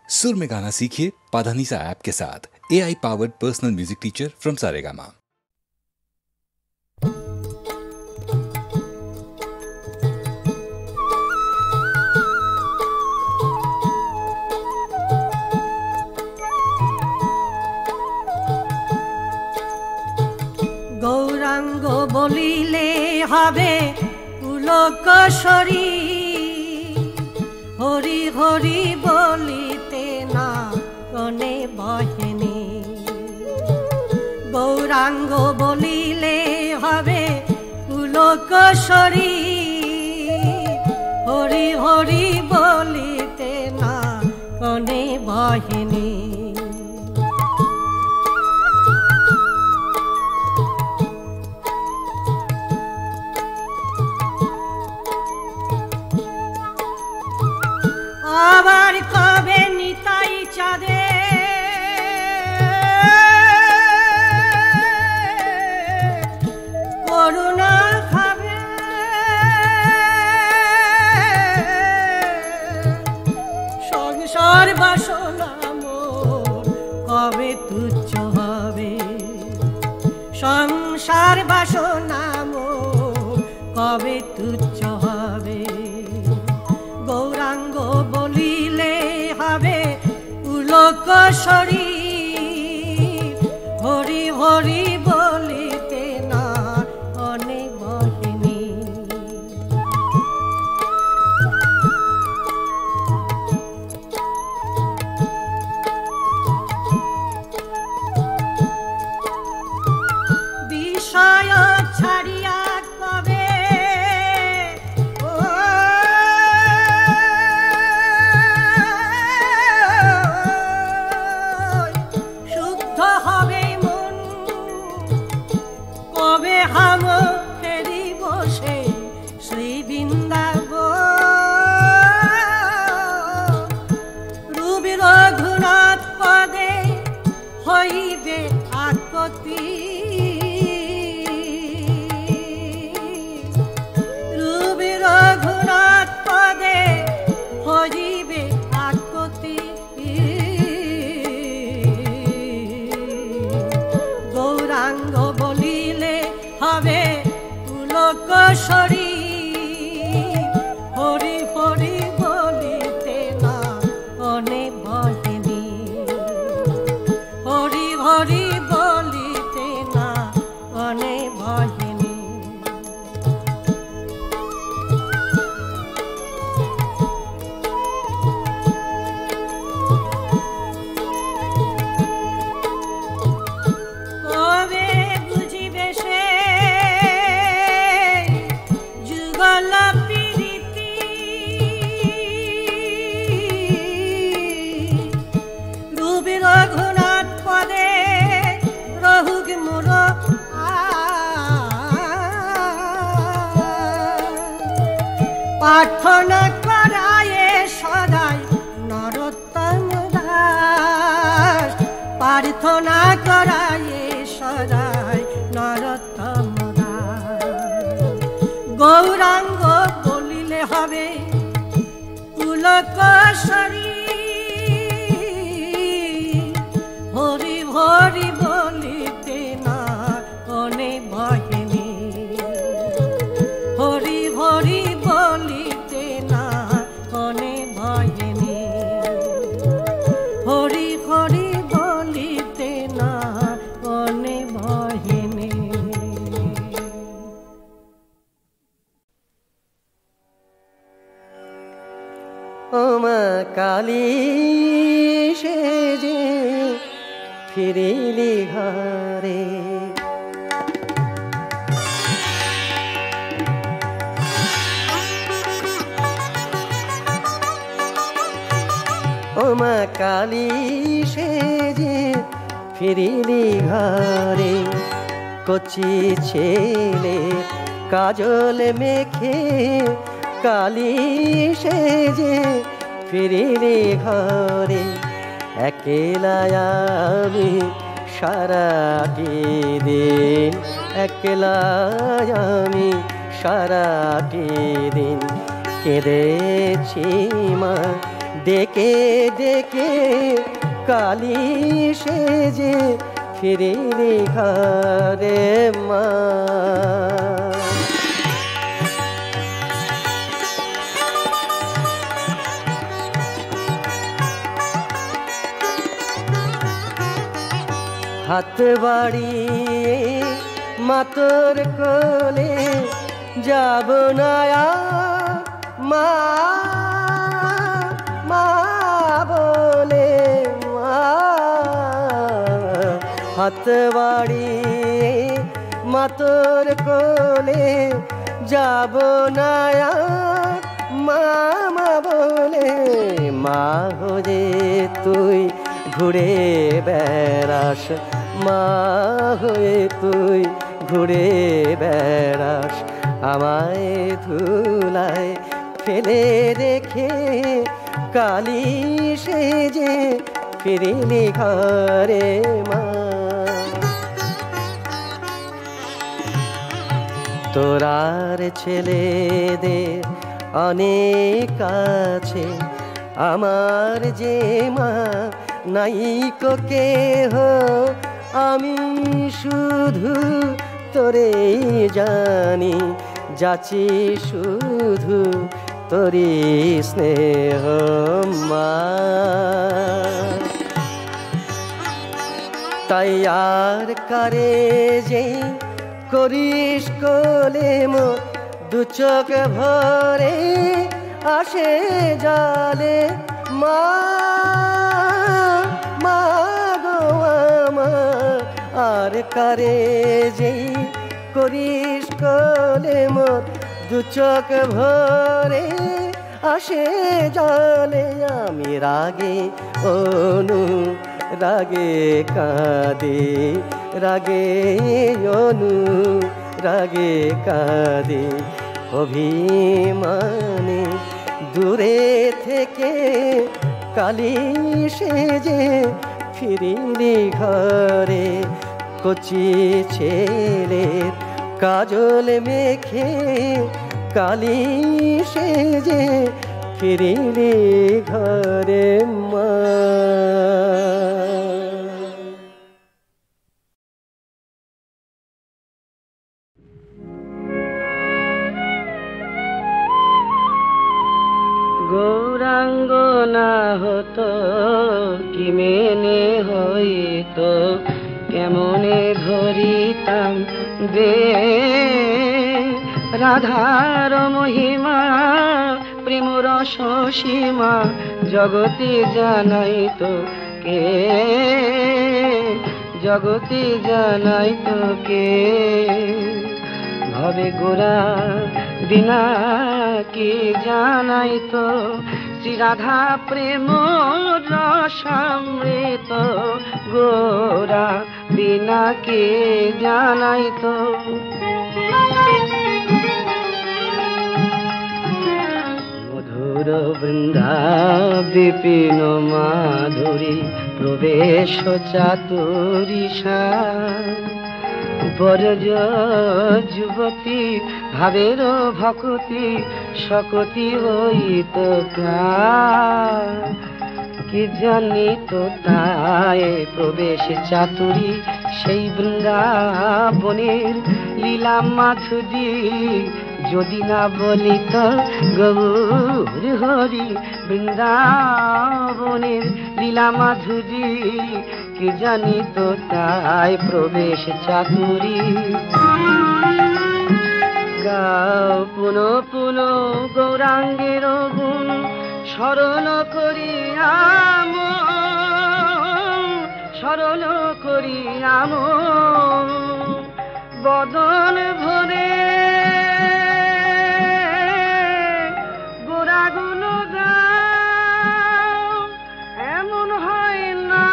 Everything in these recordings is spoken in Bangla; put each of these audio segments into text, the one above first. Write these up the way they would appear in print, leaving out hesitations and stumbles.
सुर में गाना सीखिए पाधानीसा ऐप के साथ। AI powered personal music teacher from Saregama. Gauranga বলিলে হবে পুলকেশরী, হরি হরি বলিতে না কনে বহেনি। গৌরাঙ্গ বলিলে হবে পুলকেশরী, হরি হরি বলিতে না কনে বহেনি। আবার কবে নিতাই চাঁদে করুণা খাবে, সংসার বাসনা মোর কবে তুচ্ছ হবে, সংসার বাসনা মোর কবে তুচ্ছ হবে। গৌরাঙ্গ বলিলে হবে পুলকেশরী, হরি হরি বলিতে না অনেক বহিনী। বিষয় ছাড়িয়া কবে হাম ফেরি বসে শ্রী বৃন্দাবন, রূপী রঘুনাথ পদে হইবে আকতি, রূপী রঘুনাথ পদে হইবে আকতি। গৌরাঙ্গ বলিলে হবে পুলকেশরী, হরি হরি বলিতে না অনে বহিনী, হরি হরি বলিতে না অনে বহিনী। কবে বুঝিবে সে যুগল প্রীতি, রূপী রঘুনাথ পদে রহুক মোর প্রার্থনা করায়ে সদাই নরোত্তম দাস, প্রার্থনা করায়ে সদাই নরোত্তম দাস। গৌরাঙ্গ বলিলে হবে পুলকেশরী, হরি হরি বলিতে না অনে বহিনী, হরি হরি বলিতে না অনে বহিনী, হরি হরি বলিতে না অনে বহিনী। ওমা কালী সেজে ফিরিলি ঘরে, ওমা কালী সেজে ফিরিলি ঘরে, কচি ছেলে কাজল মেখে কালী সেজে ফিরিলি ঘরে। একলা আমি সারাটি দিন, একলা আমি সারাটি দিন কেঁদেছি মা ডেকে ডেকে কালি সেজে ফিরিলি ঘরে মা। হাত বাড়িয়ে মাতর কোলে যাব না আর মা, মা বলে মা। হাত বাড়িয়ে মাতর কোলে যাব না আর মা, মা বলে। মা হয়ে তুই ঘুরে বেড়াস, মা হয়ে তুই ঘুরে বেড়াস, আমায় ধুলায় ফেলে রেখে কালি সেজে ফিরিলি ঘরে মা। তোরার ছেলেদের অনেক আছে, আমার যে মা নাইকো কেহ, আমি শুধু তোরে জানি, যাচি শুধু তোরি স্নেহ মা। তাই আর কারে যে করিস কোলে মোর, দু চোখ ভরে আসে জালে মা, মা গো আমার। আর কারে যে করিস কোলে মোর, দু চোখ ভরে আসে জালে। আমি রাগে অনু রাগে কাঁদে, রাগে অনু রাগে কাঁদে, অভিমানে দূরে থেকে কালি সেজে ফিরিলি ঘরে। কচি ছেলের কাজল মেখে কালি সেজে ফিরিলি ঘরে মা। গৌরাঙ্গ না হতো কি মেনে হইতো, কেমনে ধরিতাম দে রাধার মহিমা, প্রেম রস সীমা জগতে জানাইতো কে, জগতে জানাইতো কে। ভবে গোরা বিনা কি জানাইতো, শ্রী রাধা প্রেম রসামৃত, গোরা বিনা কে জানাইতো। মধুর বৃন্দা বিপিন মাধুরী, প্রবেশ চাতুরিষা, বরজ যুবতী ভাবের ভকতি, শকতি হইত কি জানিত তাই প্রবেশ চাতুরী, সেই বৃন্দাবনের লীলা মাধুরী। যদি না বলিত গৌর হরি, বৃন্দাবনের লীলা মাধুরী কি জানিত তাই প্রবেশ চাতুরী। গাও পুন পুন গৌরাঙ্গের গুণ, স্মরণ করি আম, স্মরণ করি আম, বদন ভরে গোরাগুণ গাও। এমন হয় না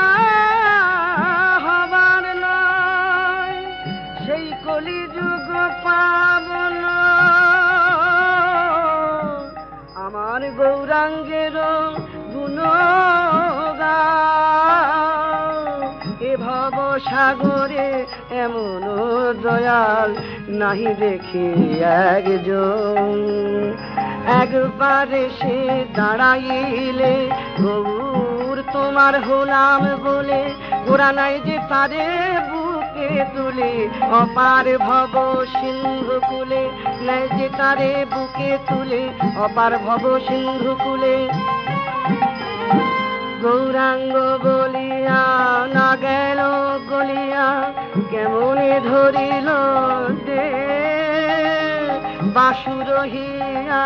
হবার নয়, সেই কলিযুগ পাবন আমার গৌরাঙ্গের গুণ গাও। এ ভব সাগরে এমন দয়াল নাহি দেখি একজন, একবার সে দাঁড়াইলে গৌর তোমার হলাম বলে গোরা নাই যে তারে বুকে তুলে অপার ভব সিন্ধু কুলে নাই যে তারে বুকে তুলে অপার ভব সিন্ধু কুলে গৌরাঙ্গ বলিয়া না গেল গলিয়া কেমনে ধরিল দে বাসুর হিয়া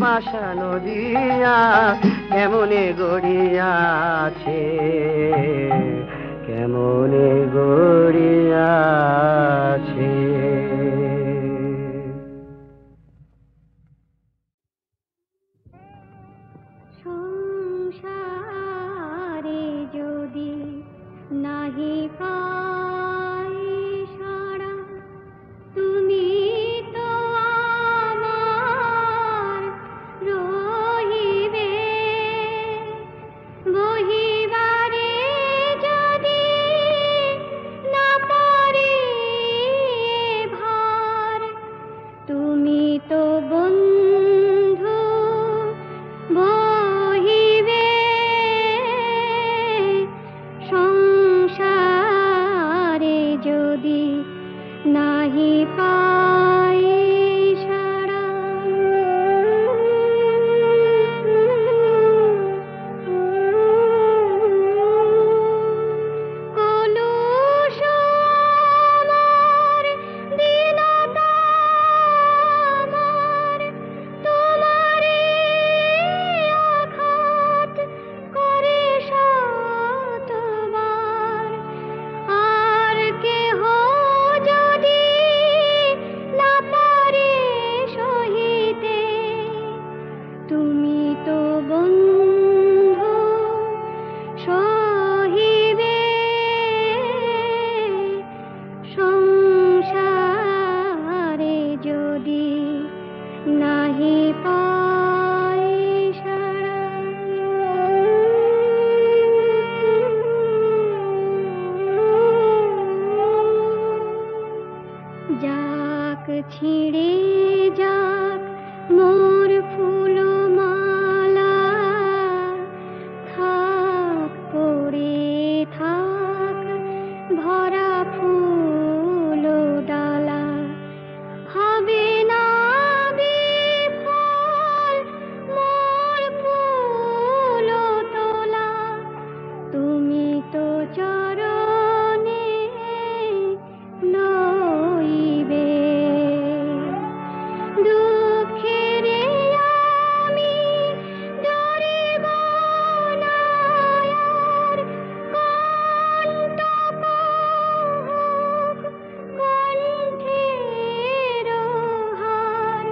পাশান দিয়া কেমনে গড়িয়াছে কেমনে গড়িয়াছে সংসারে যদি নাহি পাই সারা তুমি তো আমার রহিবে বহিবারে যদি না পারি ভার তুমি তো বন্ধু বহিবে সংসারে যদি নাহি পাই সারা কলুষ আমার দীনতা আমার তোমারে আঘাত করে শতবার আর কেহ যদি না পারে সহিতে তুমি তো বন্ধু সহিবে সংসারে যদি নাহি পাই সারা যাক ছিঁড়ে যাক মোর ফুলমালা থাক পড়ে থাক ভরা ফুল ডালা হবে না বিফল মোর ফুল তোলা তুমি তো চরণে লইবে দুঃখের আমি ডরিব না আর কণ্টক হোক কণ্ঠের হার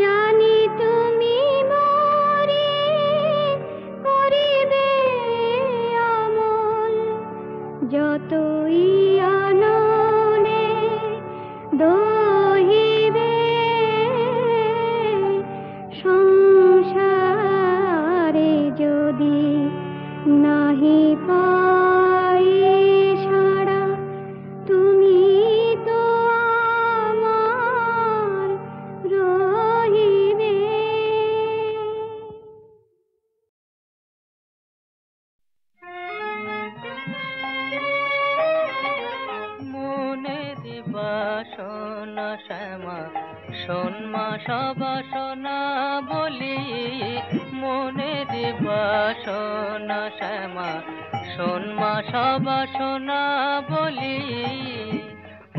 জানি তুমি মোরে করিবে আমল যতই আননে দহিবে সংসারে যদি নাহি পাই সারা তুমি তো আমার রহিবে মনে দিবা সোনা শ্যামা সোনমা সবাসনা বলি মনে দিবা সোনা শ্যামা সোনমা সবাসনা বলি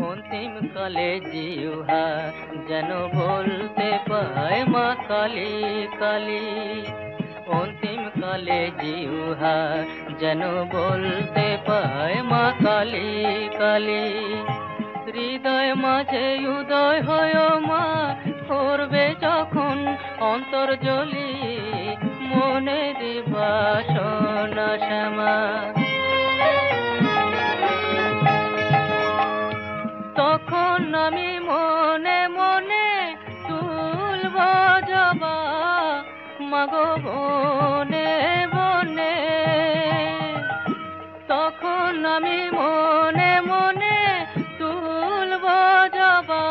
অন্তিম কালে জিহ্বা যেন বলতে পায় মা কালী কালী অন্তিম কালে জিহ্বা যেন বলতে পায় মা কালী কালী হৃদয় মাঝে উদয় হয় মা করবে যখন অন্তর্জলি মনে দিবা সোনা শ্যামা তখন আমি মনে মনে তুলব জবা মাগো বনে বনে তখন আমি মনে মনে তুলব জবা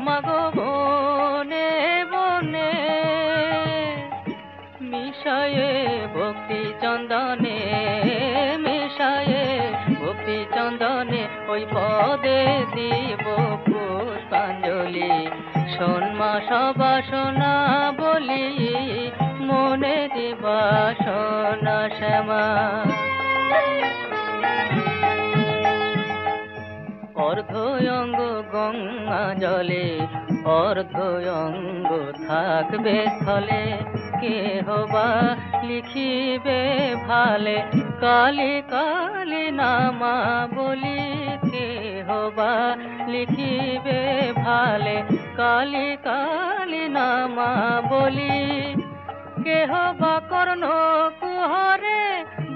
মাগো বনে বনে ওই পদে দিব পুষ্পাঞ্জলি। শোন মা সবাসনা বলি, মনে দিবা সোনা শ্যামা। অর্ধয়ঙ্গ গঙ্গা জলে, অর্ধয়ঙ্গ থাকবে স্থলে। কেহ বা লিখিবে ভালে, কালী কালী নামা বলি। কেহ বা লিখিবে ভালে, কালী কালী নামা বলি। কেহ বা কর্ণ কুহরে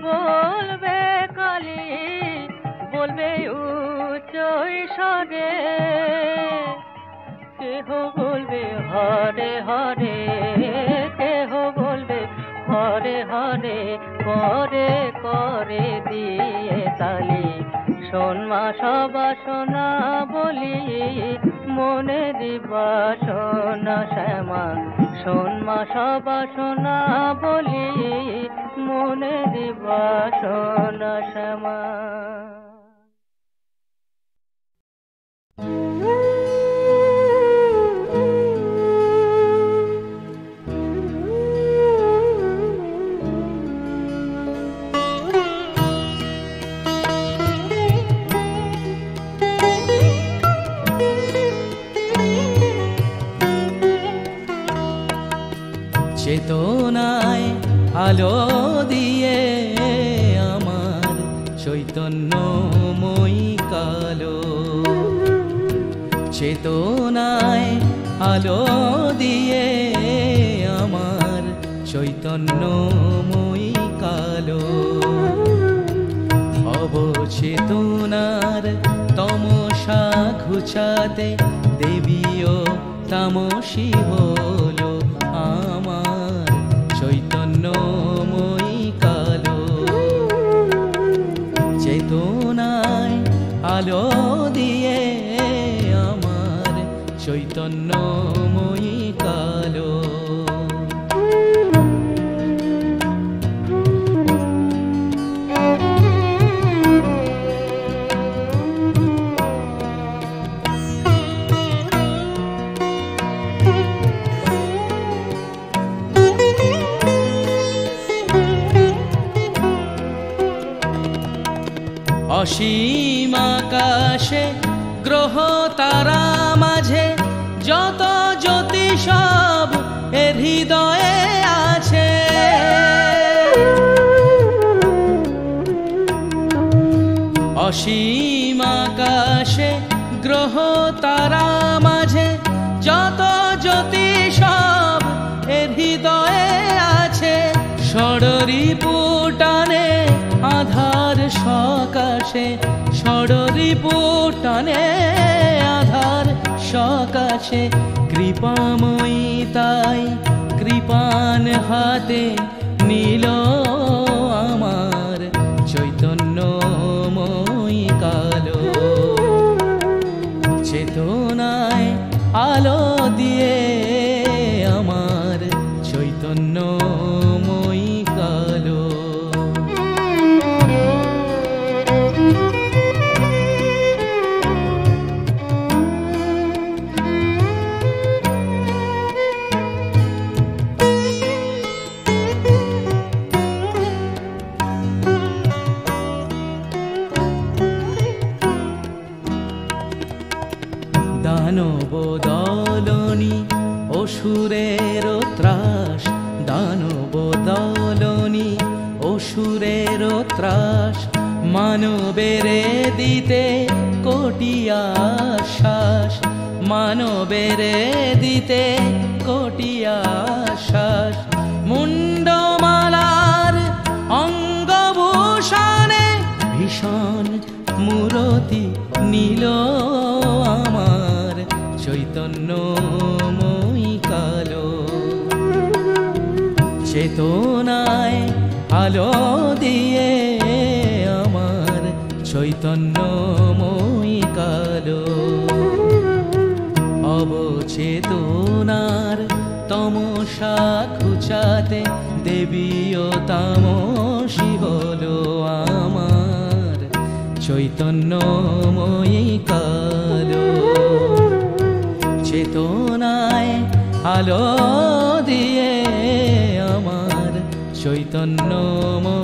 বলবে কালী, বলবে উচ্চ ঈশ্বরে। কেহ বলবে হরে হরে, কেহ বলবে হরে হরে। করে করে দিয়ে তালি, শোন মা সবাসনা বলি, মনে দিবা সোনা শ্যামা। শোন মা সবাসনা বলি, মনে দিবা সোনা শ্যামা। চেতনায় আলো দিয়ে আমার চৈতন্যময়ী কালো। চেতনায় আলো দিয়ে আমার চৈতন্যময়ী কালো। অবচেতনার তমসা ঘুচাতে দেবীও তামসী হলো আমার চৈতন্যময়ী কালো। চেতনায় আলো দিয়ে আমার চৈতন্যময়ী কালো। অসীম আকাশে গ্রহ তারা মাঝে যত জ্যোতি সব এর হৃদয়ে আছে। অসীম আকাশে গ্রহ তারা মাঝে যত জ্যোতি সব এর হৃদয়ে আছে। ষড়রিপু টানে আধার সকাশে, ষড়রিপু টানে আধার সকাশে। কৃপাময়ী তাই কৃপান হাতে নীল আমার চৈতন্যময়ী কালো। চেতনায় আলো দিয়ে আমার চৈতন্যময়ী কালো। দানব দলনি অসুরের ত্রাস, দানব দলনি অসুরের ত্রাস। মানবের দিতে কোটি আশ্বাস, মানবের দিতে কোটি আশ্বাস। মুন্ডমালার অঙ্গভূষণে ভীষণ মূরতি নীল আমার চৈতন্যময়ী কালো। চেতনায় আলো দিয়ে আমার চৈতন্যময়ী কালো। অবচেতনার তমসা ঘুচাতে দেবীও তামসী হলো আমার চৈতন্যময়ী কালো চেতনায় আলো দিয়ে আমার চৈতন্যময়ী